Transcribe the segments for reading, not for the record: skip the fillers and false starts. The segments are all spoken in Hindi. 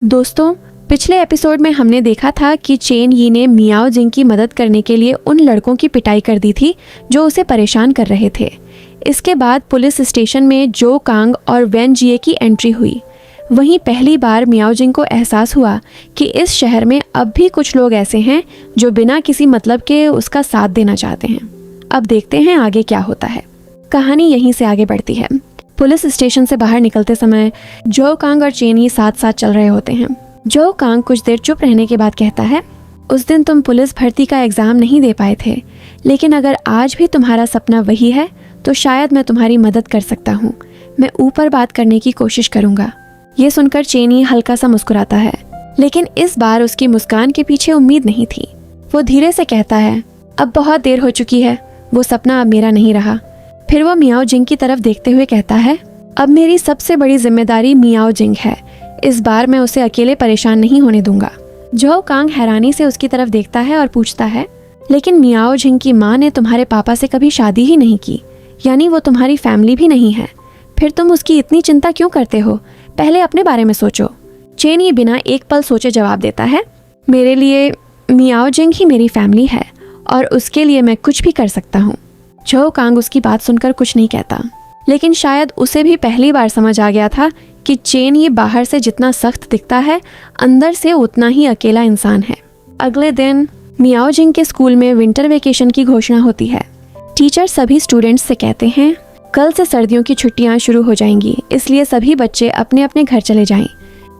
दोस्तों, पिछले एपिसोड में हमने देखा था कि चेन यी ने मियाओ जिंग की मदद करने के लिए उन लड़कों की पिटाई कर दी थी जो उसे परेशान कर रहे थे। इसके बाद पुलिस स्टेशन में जो कांग और वेन जिए की एंट्री हुई। वहीं पहली बार मियाओ जिंग को एहसास हुआ कि इस शहर में अब भी कुछ लोग ऐसे हैं जो बिना किसी मतलब के उसका साथ देना चाहते हैं। अब देखते हैं आगे क्या होता है। कहानी यहीं से आगे बढ़ती है। पुलिस स्टेशन से बाहर निकलते समय जो कांग और चेन यी साथ साथ चल रहे होते हैं। जो कांग कुछ देर चुप रहने के बाद कहता है, उस दिन तुम पुलिस भर्ती का एग्जाम नहीं दे पाए थे, लेकिन अगर आज भी तुम्हारा सपना वही है तो शायद मैं तुम्हारी मदद कर सकता हूँ। मैं ऊपर बात करने की कोशिश करूंगा। ये सुनकर चेन यी हल्का सा मुस्कुराता है, लेकिन इस बार उसकी मुस्कान के पीछे उम्मीद नहीं थी। वो धीरे से कहता है, अब बहुत देर हो चुकी है, वो सपना अब मेरा नहीं रहा। फिर वो मियाओ जिंग की तरफ देखते हुए कहता है, अब मेरी सबसे बड़ी जिम्मेदारी मियाओ जिंग है। इस बार मैं उसे अकेले परेशान नहीं होने दूंगा। जो कांग हैरानी से उसकी तरफ देखता है और पूछता है, लेकिन मियाओ जिंग की माँ ने तुम्हारे पापा से कभी शादी ही नहीं की, यानी वो तुम्हारी फैमिली भी नहीं है। फिर तुम उसकी इतनी चिंता क्यों करते हो? पहले अपने बारे में सोचो। चेन यी बिना एक पल सोचे जवाब देता है, मेरे लिए मियाओ जिंग ही मेरी फैमिली है और उसके लिए मैं कुछ भी कर सकता हूँ। जो कांग उसकी बात सुनकर कुछ नहीं कहता, लेकिन शायद उसे भी पहली बार समझ आ गया था कि चेन यी बाहर से जितना सख्त दिखता है, अंदर से उतना ही अकेला इंसान है। अगले दिन मियाओ जिंग के स्कूल में विंटर वेकेशन की घोषणा होती है। टीचर सभी स्टूडेंट्स से कहते हैं, कल से सर्दियों की छुट्टियां शुरू हो जाएंगी, इसलिए सभी बच्चे अपने अपने घर चले जाएं।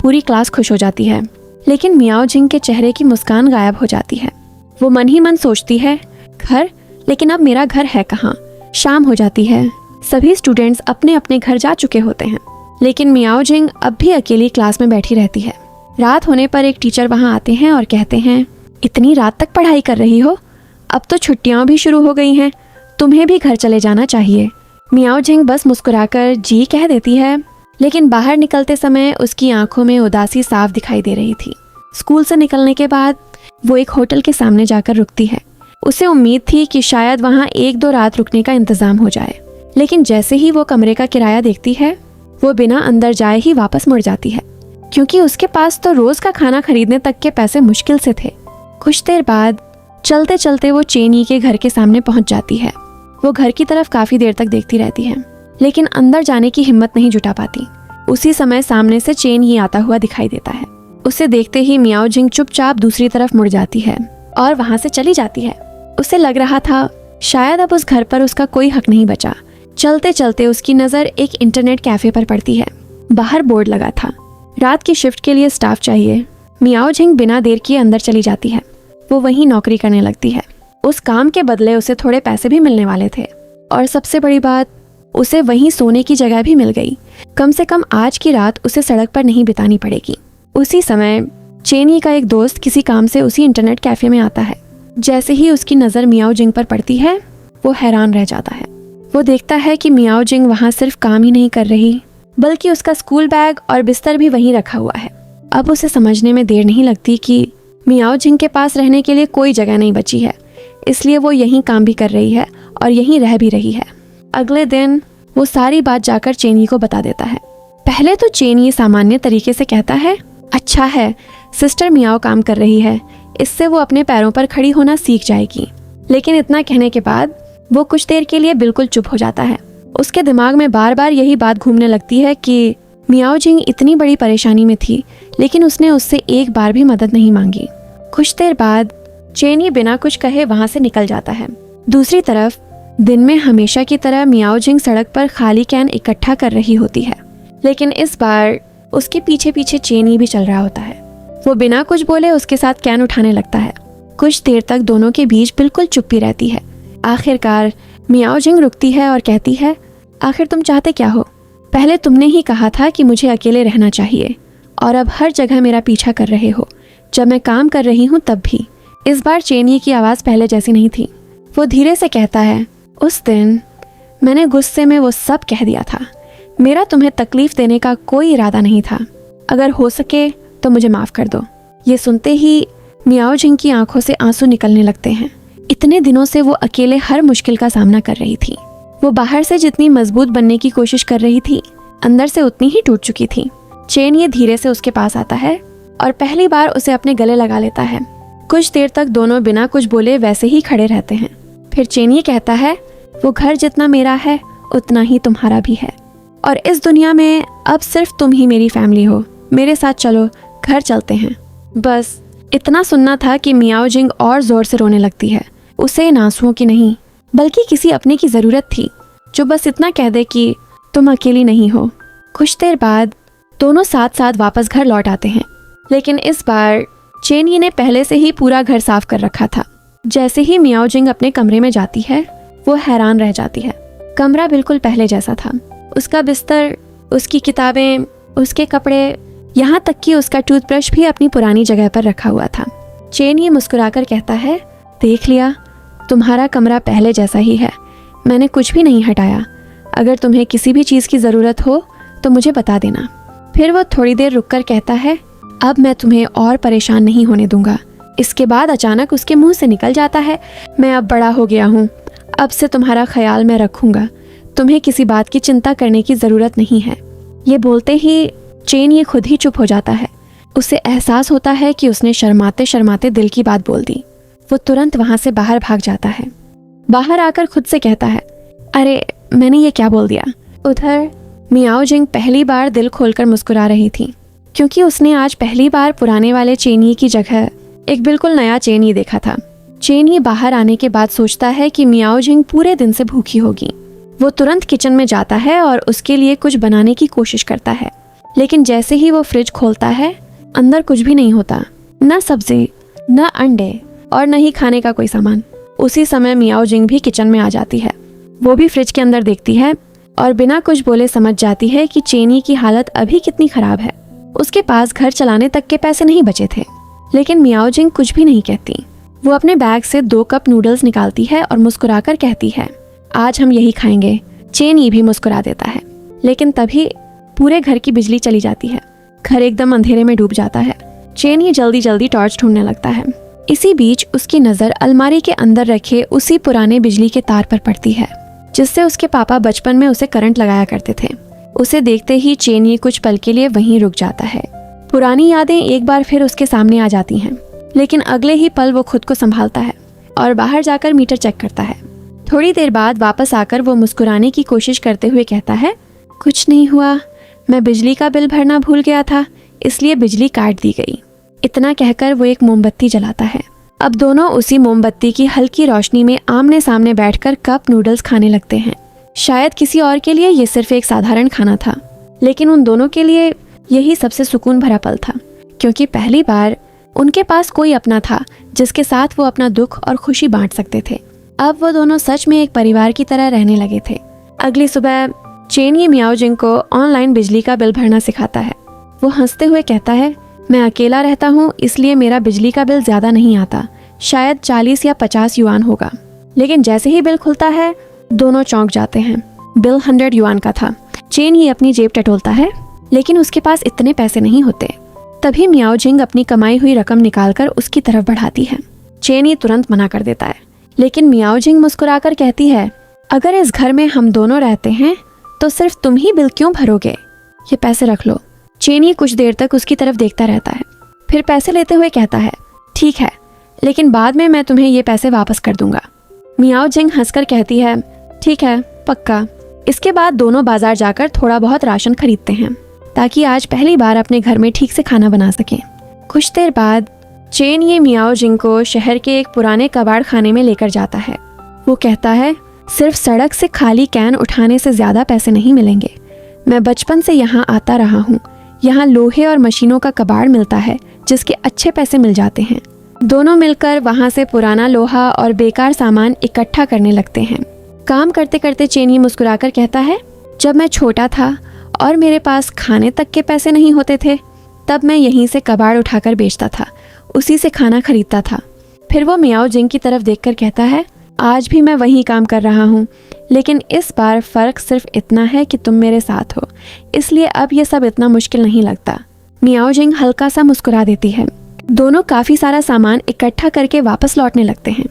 पूरी क्लास खुश हो जाती है, लेकिन मियाओ जिंग के चेहरे की मुस्कान गायब हो जाती है। वो मन ही मन सोचती है, घर, लेकिन अब मेरा घर है कहाँ? शाम हो जाती है, सभी स्टूडेंट्स अपने अपने घर जा चुके होते हैं, लेकिन मियाओ जिंग अब भी अकेली क्लास में बैठी रहती है। रात होने पर एक टीचर वहाँ आते हैं और कहते हैं, इतनी रात तक पढ़ाई कर रही हो? अब तो छुट्टियाँ भी शुरू हो गई हैं, तुम्हें भी घर चले जाना चाहिए। मियाओ जिंग बस मुस्कुराकर जी कह देती है, लेकिन बाहर निकलते समय उसकी आंखों में उदासी साफ दिखाई दे रही थी। स्कूल से निकलने के बाद वो एक होटल के सामने जाकर रुकती है। उसे उम्मीद थी कि शायद वहाँ 1-2 रात रुकने का इंतजाम हो जाए, लेकिन जैसे ही वो कमरे का किराया देखती है, वो बिना अंदर जाए ही वापस मुड़ जाती है, क्योंकि उसके पास तो रोज का खाना खरीदने तक के पैसे मुश्किल से थे। कुछ देर बाद चलते चलते वो चेन यी के घर के सामने पहुंच जाती है। वो घर की तरफ काफी देर तक देखती रहती है, लेकिन अंदर जाने की हिम्मत नहीं जुटा पाती। उसी समय सामने से चेन यी आता हुआ दिखाई देता है। उसे देखते ही मियाओ जिंग चुपचाप दूसरी तरफ मुड़ जाती है और वहां से चली जाती है। उसे लग रहा था शायद अब उस घर पर उसका कोई हक नहीं बचा। चलते चलते उसकी नज़र एक इंटरनेट कैफे पर पड़ती है। बाहर बोर्ड लगा था, रात की शिफ्ट के लिए स्टाफ चाहिए। मियाओ जिंग बिना देर किए अंदर चली जाती है। वो वहीं नौकरी करने लगती है। उस काम के बदले उसे थोड़े पैसे भी मिलने वाले थे, और सबसे बड़ी बात, उसे वहीं सोने की जगह भी मिल गई। कम से कम आज की रात उसे सड़क पर नहीं बितानी पड़ेगी। उसी समय चेन यी का एक दोस्त किसी काम से उसी इंटरनेट कैफे में आता है। जैसे ही उसकी नज़र मियाओ जिंग पर पड़ती है, वो हैरान रह जाता है। वो देखता है कि मियाओ जिंग वहाँ सिर्फ काम ही नहीं कर रही, बल्कि उसका स्कूल बैग और बिस्तर भी वहीं रखा हुआ है। अब उसे समझने में देर नहीं लगती कि मियाओ जिंग के पास रहने के लिए कोई जगह नहीं बची है, इसलिए वो यहीं काम भी कर रही है और यहीं रह भी रही है। अगले दिन वो सारी बात जाकर चेन यी को बता देता है। पहले तो चेन यी सामान्य तरीके से कहता है, अच्छा है, सिस्टर मियाओ काम कर रही है, इससे वो अपने पैरों पर खड़ी होना सीख जाएगी। लेकिन इतना कहने के बाद वो कुछ देर के लिए बिल्कुल चुप हो जाता है। उसके दिमाग में बार बार यही बात घूमने लगती है कि मियाओ जिंग इतनी बड़ी परेशानी में थी, लेकिन उसने उससे एक बार भी मदद नहीं मांगी। कुछ देर बाद चेन यी बिना कुछ कहे वहां से निकल जाता है। दूसरी तरफ दिन में हमेशा की तरह मियाओ जिंग सड़क पर खाली कैन इकट्ठा कर रही होती है, लेकिन इस बार उसके पीछे पीछे चेन यी भी चल रहा होता है। वो बिना कुछ बोले उसके साथ कैन उठाने लगता है। कुछ देर तक दोनों के बीच बिल्कुल चुप्पी रहती है। आखिरकार मियाओ जिंग रुकती है और कहती है, आखिर तुम चाहते क्या हो? पहले तुमने ही कहा था कि मुझे अकेले रहना चाहिए, और अब हर जगह मेरा पीछा कर रहे हो। जब मैं काम कर रही हूँ तब भी। इस बार चेन यी की आवाज़ पहले जैसी नहीं थी। वो धीरे से कहता है, उस दिन मैंने गुस्से में वो सब कह दिया था। मेरा तुम्हें तकलीफ देने का कोई इरादा नहीं था। अगर हो सके तो मुझे माफ़ कर दो। ये सुनते ही मियाओ जिंग की आंखों से आंसू निकलने लगते हैं। इतने दिनों से वो अकेले हर मुश्किल का सामना कर रही थी। वो बाहर से जितनी मजबूत बनने की कोशिश कर रही थी, अंदर से उतनी ही टूट चुकी थी। चेन ये धीरे से उसके पास आता है और पहली बार उसे अपने गले लगा लेता है। कुछ देर तक दोनों बिना कुछ बोले वैसे ही खड़े रहते हैं। फिर चेन ये कहता है, वो घर जितना मेरा है उतना ही तुम्हारा भी है, और इस दुनिया में अब सिर्फ तुम ही मेरी फैमिली हो। मेरे साथ चलो, घर चलते हैं। बस इतना सुनना था कि मियाओ जिंग और जोर से रोने लगती है। उसे इन आंसुओं की नहीं बल्कि किसी अपने की ज़रूरत थी जो बस इतना कह दे कि तुम अकेली नहीं हो। कुछ देर बाद दोनों साथ साथ वापस घर लौट आते हैं, लेकिन इस बार चेन ये ने पहले से ही पूरा घर साफ कर रखा था। जैसे ही मियाओ जिंग अपने कमरे में जाती है वो हैरान रह जाती है। कमरा बिल्कुल पहले जैसा था। उसका बिस्तर, उसकी किताबें, उसके कपड़े, यहाँ तक कि उसका टूथब्रश भी अपनी पुरानी जगह पर रखा हुआ था। चेन ये मुस्कुराकर कहता है, देख लिया, तुम्हारा कमरा पहले जैसा ही है। मैंने कुछ भी नहीं हटाया। अगर तुम्हें किसी भी चीज़ की ज़रूरत हो तो मुझे बता देना। फिर वो थोड़ी देर रुककर कहता है, अब मैं तुम्हें और परेशान नहीं होने दूंगा। इसके बाद अचानक उसके मुंह से निकल जाता है, मैं अब बड़ा हो गया हूँ, अब से तुम्हारा ख्याल मैं रखूँगा। तुम्हें किसी बात की चिंता करने की ज़रूरत नहीं है। ये बोलते ही चेन ये खुद ही चुप हो जाता है। उसे एहसास होता है कि उसने शर्माते शर्माते दिल की बात बोल दी। वो तुरंत वहाँ से बाहर भाग जाता है। बाहर आकर खुद से कहता है, अरे मैंने ये क्या बोल दिया। उधर मियाओ जिंग पहली बार दिल खोलकर मुस्कुरा रही थी, क्योंकि उसने आज पहली बार पुराने वाले चेनी की जगह एक बिल्कुल नया चेनी देखा था। चेनी बाहर आने के बाद सोचता है कि मियाओ जिंग पूरे दिन से भूखी होगी। वो तुरंत किचन में जाता है और उसके लिए कुछ बनाने की कोशिश करता है, लेकिन जैसे ही वो फ्रिज खोलता है अंदर कुछ भी नहीं होता, न सब्जी, न अंडे और न ही खाने का कोई सामान। उसी समय मियाओ जिंग भी किचन में आ जाती है। वो भी फ्रिज के अंदर देखती है और बिना कुछ बोले समझ जाती है कि चेनी की हालत अभी कितनी खराब है। उसके पास घर चलाने तक के पैसे नहीं बचे थे। लेकिन मियाओ जिंग कुछ भी नहीं कहती। वो अपने बैग से 2 कप नूडल्स निकालती है और मुस्कुराकर कहती है, आज हम यही खाएंगे। चेनी भी मुस्कुरा देता है, लेकिन तभी पूरे घर की बिजली चली जाती है। घर एकदम अंधेरे में डूब जाता है। चेनी जल्दी जल्दी टॉर्च ढूंढने लगता है। इसी बीच उसकी नज़र अलमारी के अंदर रखे उसी पुराने बिजली के तार पर पड़ती है जिससे उसके पापा बचपन में उसे करंट लगाया करते थे। उसे देखते ही चेनी कुछ पल के लिए वहीं रुक जाता है। पुरानी यादें एक बार फिर उसके सामने आ जाती हैं, लेकिन अगले ही पल वो खुद को संभालता है और बाहर जाकर मीटर चेक करता है। थोड़ी देर बाद वापस आकर वो मुस्कुराने की कोशिश करते हुए कहता है, कुछ नहीं हुआ, मैं बिजली का बिल भरना भूल गया था, इसलिए बिजली काट दी गई। इतना कहकर वो एक मोमबत्ती जलाता है। अब दोनों उसी मोमबत्ती की हल्की रोशनी में आमने सामने बैठकर कप नूडल्स खाने लगते हैं। शायद किसी और के लिए ये सिर्फ एक साधारण खाना था, लेकिन उन दोनों के लिए यही सबसे सुकून भरा पल था, क्योंकि पहली बार उनके पास कोई अपना था जिसके साथ वो अपना दुख और खुशी बांट सकते थे। अब वो दोनों सच में एक परिवार की तरह रहने लगे थे। अगली सुबह चेनी मियाओ जिंग को ऑनलाइन बिजली का बिल भरना सिखाता है। वो हंसते हुए कहता है, मैं अकेला रहता हूँ इसलिए मेरा बिजली का बिल ज़्यादा नहीं आता, शायद 40 या 50 युआन होगा। लेकिन जैसे ही बिल खुलता है दोनों चौंक जाते हैं। बिल 100 युआन का था। चेन ही अपनी जेब टटोलता है, लेकिन उसके पास इतने पैसे नहीं होते। तभी मियाओ जिंग अपनी कमाई हुई रकम निकालकर उसकी तरफ बढ़ाती है। चेन ये तुरंत मना कर देता है, लेकिन मियाओ जिंग मुस्कुराकर कहती है, अगर इस घर में हम दोनों रहते हैं तो सिर्फ तुम ही बिल क्यों भरोगे, ये पैसे रख लो। चेन ये कुछ देर तक उसकी तरफ देखता रहता है, फिर पैसे लेते हुए कहता है, ठीक है, लेकिन बाद में मैं तुम्हें ये पैसे वापस कर दूंगा। मियाओ जिंग हंसकर कहती है, ठीक है, पक्का। इसके बाद दोनों बाजार जाकर थोड़ा बहुत राशन खरीदते हैं ताकि आज पहली बार अपने घर में ठीक से खाना बना सकें। कुछ देर बाद चेन ये मियाओ जिंग को शहर के एक पुराने कबाड़ खाने में लेकर जाता है। वो कहता है, सिर्फ सड़क से खाली कैन उठाने से ज़्यादा पैसे नहीं मिलेंगे। मैं बचपन से यहाँ आता रहा हूँ। यहाँ लोहे और मशीनों का कबाड़ मिलता है जिसके अच्छे पैसे मिल जाते हैं। दोनों मिलकर वहाँ से पुराना लोहा और बेकार सामान इकट्ठा करने लगते हैं। काम करते करते चेनी मुस्कुराकर कहता है, जब मैं छोटा था और मेरे पास खाने तक के पैसे नहीं होते थे तब मैं यहीं से कबाड़ उठाकर बेचता था, उसी से खाना खरीदता था। फिर वो मियाओ जिंग की तरफ देखकर कहता है, आज भी मैं वही काम कर रहा हूँ, लेकिन इस बार फ़र्क सिर्फ इतना है कि तुम मेरे साथ हो, इसलिए अब ये सब इतना मुश्किल नहीं लगता। मियाओ जिंग हल्का सा मुस्कुरा देती है। दोनों काफ़ी सारा सामान इकट्ठा करके वापस लौटने लगते हैं।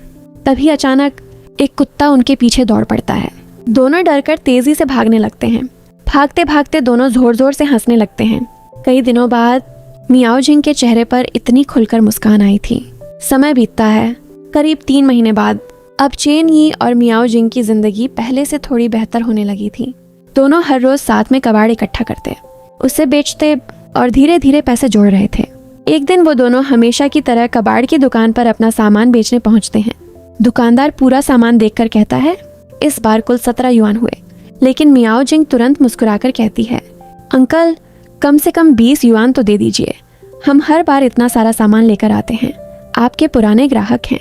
तभी अचानक एक कुत्ता उनके पीछे दौड़ पड़ता है। दोनों डरकर तेज़ी से भागने लगते हैं। भागते भागते दोनों ज़ोर ज़ोर से हंसने लगते हैं। कई दिनों बाद मियाओ जिंग के चेहरे पर इतनी खुलकर मुस्कान आई थी। समय बीतता है। करीब 3 महीने बाद अब चेन यी और मियाओ जिंग की जिंदगी पहले से थोड़ी बेहतर होने लगी थी। दोनों हर रोज साथ में कबाड़ इकट्ठा करते, उसे बेचते और धीरे धीरे पैसे जोड़ रहे थे। एक दिन वो दोनों हमेशा की तरह कबाड़ की दुकान पर अपना सामान बेचने पहुंचते हैं। दुकानदार पूरा सामान देखकर कहता है, इस बार कुल 17 युआन हुए। लेकिन मियाओ जिंग तुरंत मुस्कुराकर कहती है, अंकल कम से कम 20 युआन तो दे दीजिए, हम हर बार इतना सारा सामान लेकर आते हैं, आपके पुराने ग्राहक हैं।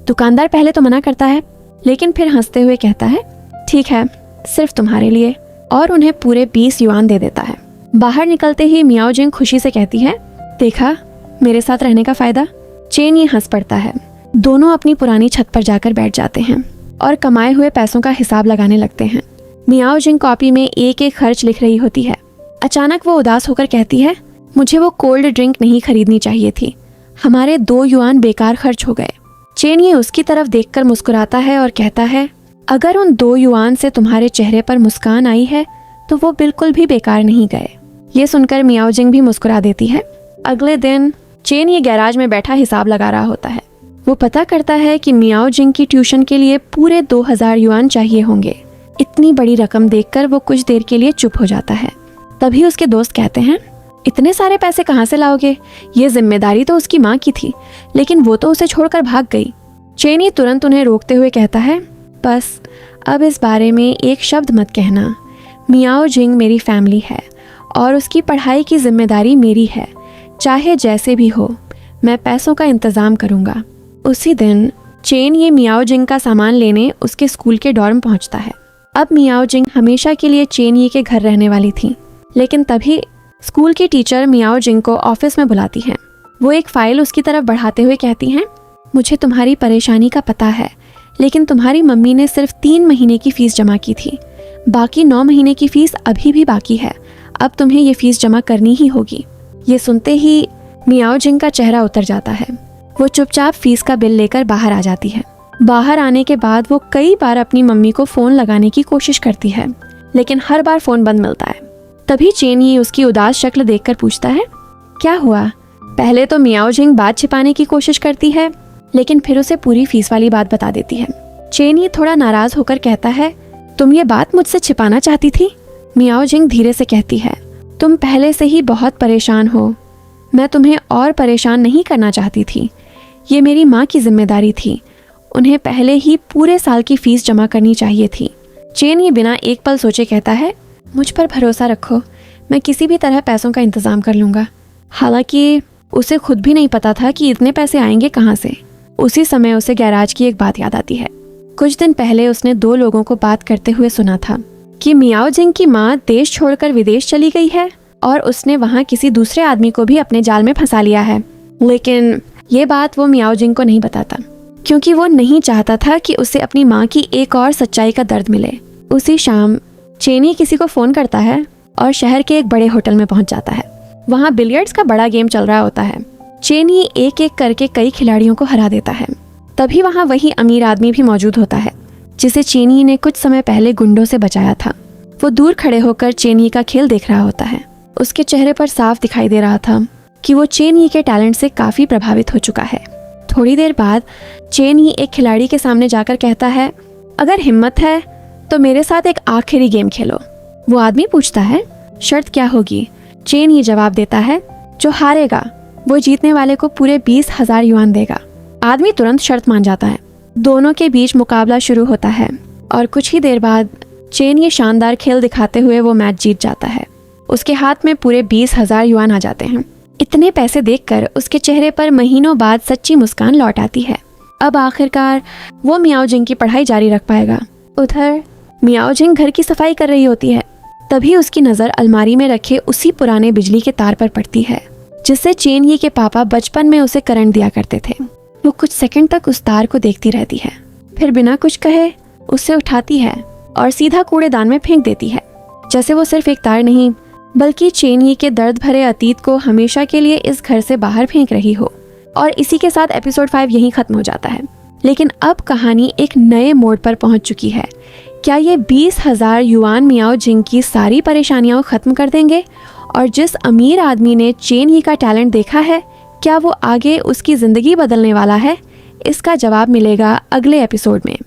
दुकानदार पहले तो मना करता है, लेकिन फिर हंसते हुए कहता है, ठीक है, सिर्फ तुम्हारे लिए, और उन्हें पूरे 20 युआन दे देता है। बाहर निकलते ही मियाओ जिंग खुशी से कहती है, देखा मेरे साथ रहने का फायदा। चेन ये हंस पड़ता है। दोनों अपनी पुरानी छत पर जाकर बैठ जाते हैं और कमाए हुए पैसों का हिसाब लगाने लगते हैं। मियाओ जिंग कॉपी में एक एक खर्च लिख रही होती है। अचानक वो उदास होकर कहती है, मुझे वो कोल्ड ड्रिंक नहीं खरीदनी चाहिए थी, हमारे 2 युआन बेकार खर्च हो गए। चेन ये उसकी तरफ देखकर मुस्कुराता है और कहता है, अगर उन 2 युआन से तुम्हारे चेहरे पर मुस्कान आई है तो वो बिल्कुल भी बेकार नहीं गए। ये सुनकर मियाओ जिंग भी मुस्कुरा देती है। अगले दिन चेन ये गैराज में बैठा हिसाब लगा रहा होता है। वो पता करता है कि मियाओ जिंग की ट्यूशन के लिए पूरे 2000 युआन चाहिए होंगे। इतनी बड़ी रकम देखकर वो कुछ देर के लिए चुप हो जाता है। तभी उसके दोस्त कहते हैं, इतने सारे पैसे कहाँ से लाओगे? ये जिम्मेदारी तो उसकी माँ की थी, लेकिन वो तो उसे छोड़कर भाग गई। चेन ये तुरंत उन्हें रोकते हुए कहता है, बस अब इस बारे में एक शब्द मत कहना। मियाओ जिंग मेरी फैमिली है और उसकी पढ़ाई की जिम्मेदारी मेरी है। चाहे जैसे भी हो, मैं पैसों का इंतजाम करूंगा। उसी दिन चेन ये मियाओ जिंग का सामान लेने उसके स्कूल के डॉर्म पहुंचता है। अब मियाओ जिंग हमेशा के लिए चेन ये के घर रहने वाली थी, लेकिन तभी स्कूल की टीचर मियाओ जिंग को ऑफिस में बुलाती हैं। वो एक फाइल उसकी तरफ बढ़ाते हुए कहती हैं, मुझे तुम्हारी परेशानी का पता है, लेकिन तुम्हारी मम्मी ने सिर्फ 3 महीने की फीस जमा की थी, बाकी 9 महीने की फीस अभी भी बाकी है। अब तुम्हें ये फीस जमा करनी ही होगी। ये सुनते ही मियाओ जिंग का चेहरा उतर जाता है। वो चुपचाप फीस का बिल लेकर बाहर आ जाती है। बाहर आने के बाद वो कई बार अपनी मम्मी को फोन लगाने की कोशिश करती है, लेकिन हर बार फोन बंद मिलता है। तभी चेन ये उसकी उदास शक्ल देखकर पूछता है, क्या हुआ? पहले तो मियाओ जिंग बात छिपाने की कोशिश करती है, लेकिन फिर उसे पूरी फीस वाली बात बता देती है। चेन ये थोड़ा नाराज होकर कहता है, तुम ये बात मुझसे छिपाना चाहती थी? मियाओ जिंग धीरे से कहती है, तुम पहले से ही बहुत परेशान हो, मैं तुम्हें और परेशान नहीं करना चाहती थी। ये मेरी माँ की जिम्मेदारी थी, उन्हें पहले ही पूरे साल की फीस जमा करनी चाहिए थी। चेन ये बिना एक पल सोचे कहता है, मुझ पर भरोसा रखो, मैं किसी भी तरह पैसों का इंतजाम कर लूँगा। हालांकि उसे खुद भी नहीं पता था कि इतने पैसे आएंगे कहाँ से। उसी समय उसे गैराज की एक बात याद आती है। कुछ दिन पहले उसने 2 लोगों को बात करते हुए सुना था कि मियाओ जिंग की माँ देश छोड़कर विदेश चली गई है और उसने वहाँ किसी दूसरे आदमी को भी अपने जाल में फंसा लिया है। लेकिन ये बात वो मियाओ जिंग को नहीं बताता, क्योंकि वो नहीं चाहता था कि उसे अपनी माँ की एक और सच्चाई का दर्द मिले। उसी शाम चेनी किसी को फोन करता है और शहर के एक बड़े होटल में पहुंच जाता है। वहाँ बिलियर्ड्स का बड़ा गेम चल रहा होता है। चेनी एक एक करके कई खिलाड़ियों को हरा देता है। तभी वहाँ वही अमीर आदमी भी मौजूद होता है, जिसे चेनी ने कुछ समय पहले गुंडों से बचाया था। वो दूर खड़े होकर चेनी का खेल देख रहा होता है। उसके चेहरे पर साफ दिखाई दे रहा था कि वो चेनी के टैलेंट से काफी प्रभावित हो चुका है। थोड़ी देर बाद चेनी एक खिलाड़ी के सामने जाकर कहता है, अगर हिम्मत है तो मेरे साथ एक आखिरी गेम खेलो। वो आदमी पूछता है, शर्त क्या होगी? चेन ये जवाब देता है, जो हारेगा वो जीतने वाले को पूरे 20,000 युआन देगा। आदमी तुरंत शर्त मान जाता है। दोनों के बीच मुकाबला शुरू होता है और कुछ ही देर बाद चेन ये शानदार खेल दिखाते हुए वो मैच जीत जाता है। उसके हाथ में पूरे 20,000 युआन आ जाते हैं। इतने पैसे देखकर उसके चेहरे पर महीनों बाद सच्ची मुस्कान लौट आती है। अब आखिरकार वो मियाओ जिंग की पढ़ाई जारी रख पाएगा। उधर मियाओ जिंग घर की सफाई कर रही होती है। तभी उसकी नज़र अलमारी में रखे उसी पुराने बिजली के तार पर पड़ती है, जिससे चेन ये के पापा बचपन में उसे करंट दिया करते थे। वो कुछ सेकंड तक उस तार को देखती रहती है, फिर बिना कुछ कहे उसे उठाती है और सीधा कूड़ेदान में फेंक देती है, जैसे वो सिर्फ एक तार नहीं बल्कि चेन ये के दर्द भरे अतीत को हमेशा के लिए इस घर से बाहर फेंक रही हो। और इसी के साथ एपिसोड 5 यहीं खत्म हो जाता है। लेकिन अब कहानी एक नए मोड़ पर पहुंच चुकी है। क्या ये 20,000 युआन मियाओ जिंग की सारी परेशानियां खत्म कर देंगे और जिस अमीर आदमी ने चेन यी का टैलेंट देखा है, क्या वो आगे उसकी ज़िंदगी बदलने वाला है? इसका जवाब मिलेगा अगले एपिसोड में।